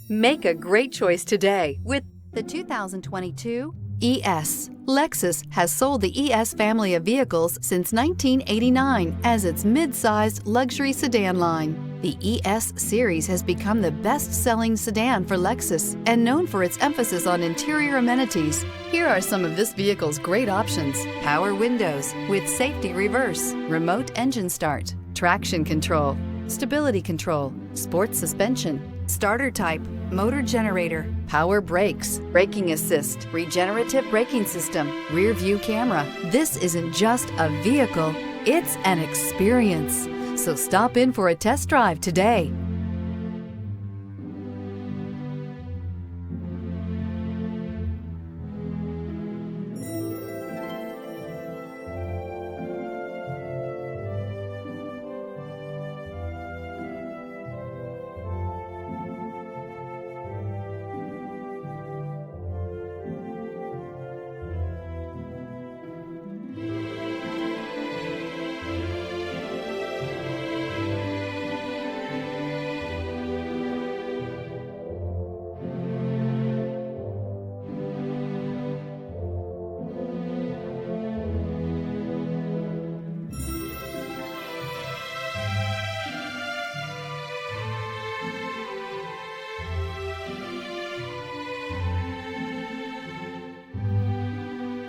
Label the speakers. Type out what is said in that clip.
Speaker 1: Make a great choice today with the 2022 ES. Lexus has sold the ES family of vehicles since 1989 as its mid-sized luxury sedan line. The ES series has become the best-selling sedan for Lexus and known for its emphasis on interior amenities. Here are some of this vehicle's great options: power windows with safety reverse, remote engine start, traction control, stability control, sports suspension, starter type, motor generator, power brakes, braking assist, regenerative braking system, rear view camera. This isn't just a vehicle, it's an experience. So stop in for a test drive today.